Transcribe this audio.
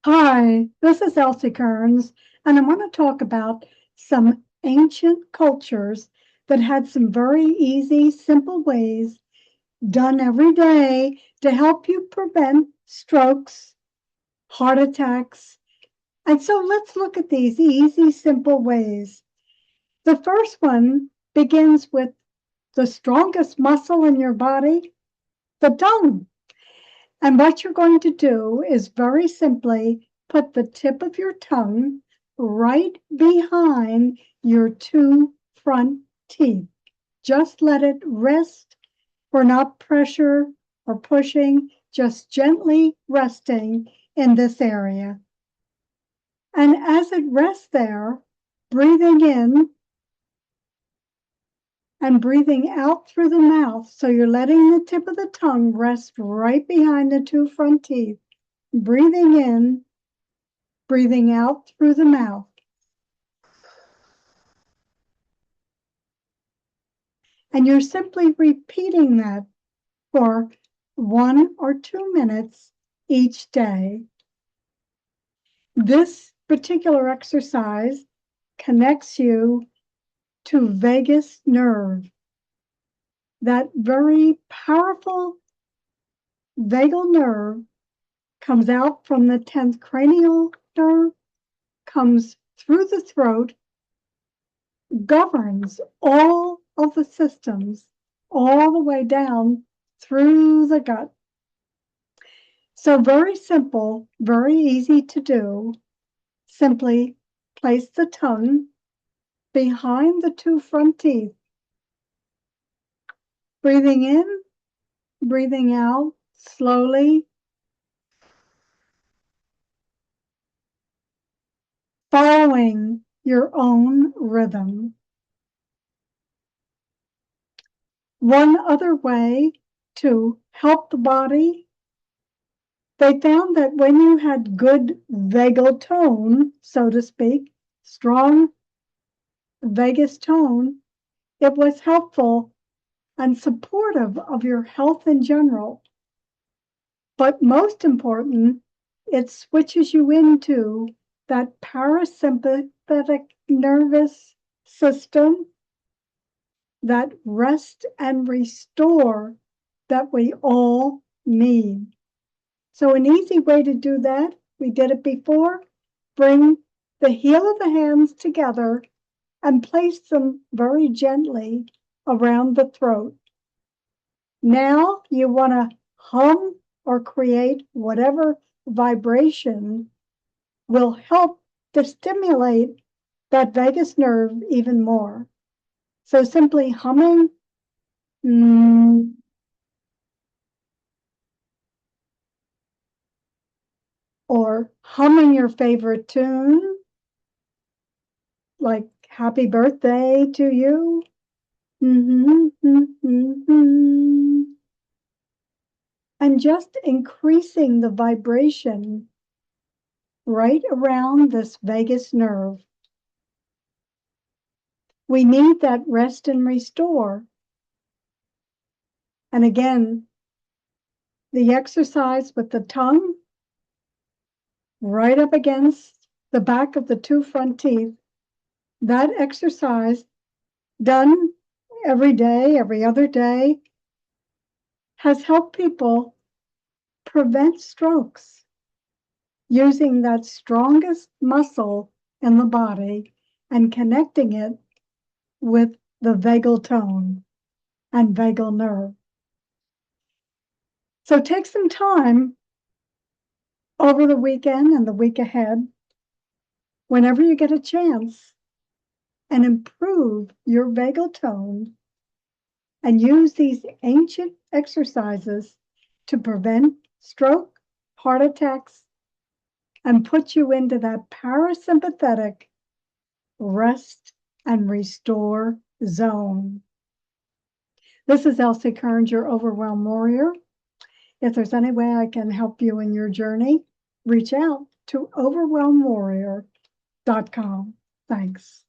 Hi, this is Elsie Kerns, and I want to talk about some ancient cultures that had some very easy, simple ways done every day to help you prevent strokes, heart attacks. And so let's look at these easy, simple ways. The first one begins with the strongest muscle in your body, the tongue. And what you're going to do is very simply put the tip of your tongue right behind your two front teeth. Just let it rest. We're not pressure or pushing, just gently resting in this area. And as it rests there, breathing in and breathing out through the mouth. So you're letting the tip of the tongue rest right behind the two front teeth. Breathing in, breathing out through the mouth. And you're simply repeating that for 1 or 2 minutes each day. This particular exercise connects you to vagus nerve. That very powerful vagal nerve comes out from the 10th cranial nerve, comes through the throat, governs all of the systems all the way down through the gut. So very simple, very easy to do. Simply place the tongue behind the two front teeth. Breathing in, breathing out slowly. Following your own rhythm. One other way to help the body, they found that when you had good vagal tone, so to speak, strong vagus tone, it was helpful and supportive of your health in general. But most important, it switches you into that parasympathetic nervous system, that rest and restore that we all need. So an easy way to do that, we did it before, bring the heel of the hands together and place them very gently around the throat. Now you want to hum or create whatever vibration will help to stimulate that vagus nerve even more. So simply humming, or humming your favorite tune, like Happy Birthday to You. And just increasing the vibration right around this vagus nerve. We need that rest and restore. And again, the exercise with the tongue right up against the back of the two front teeth, that exercise done every day, every other day, has helped people prevent strokes using that strongest muscle in the body and connecting it with the vagal tone and vagal nerve. So take some time over the weekend and the week ahead, whenever you get a chance, and improve your vagal tone and use these ancient exercises to prevent stroke, heart attacks, and put you into that parasympathetic rest and restore zone. This is Elsie Kerns, your Overwhelm Warrior. If there's any way I can help you in your journey, reach out to overwhelmwarrior.com. Thanks.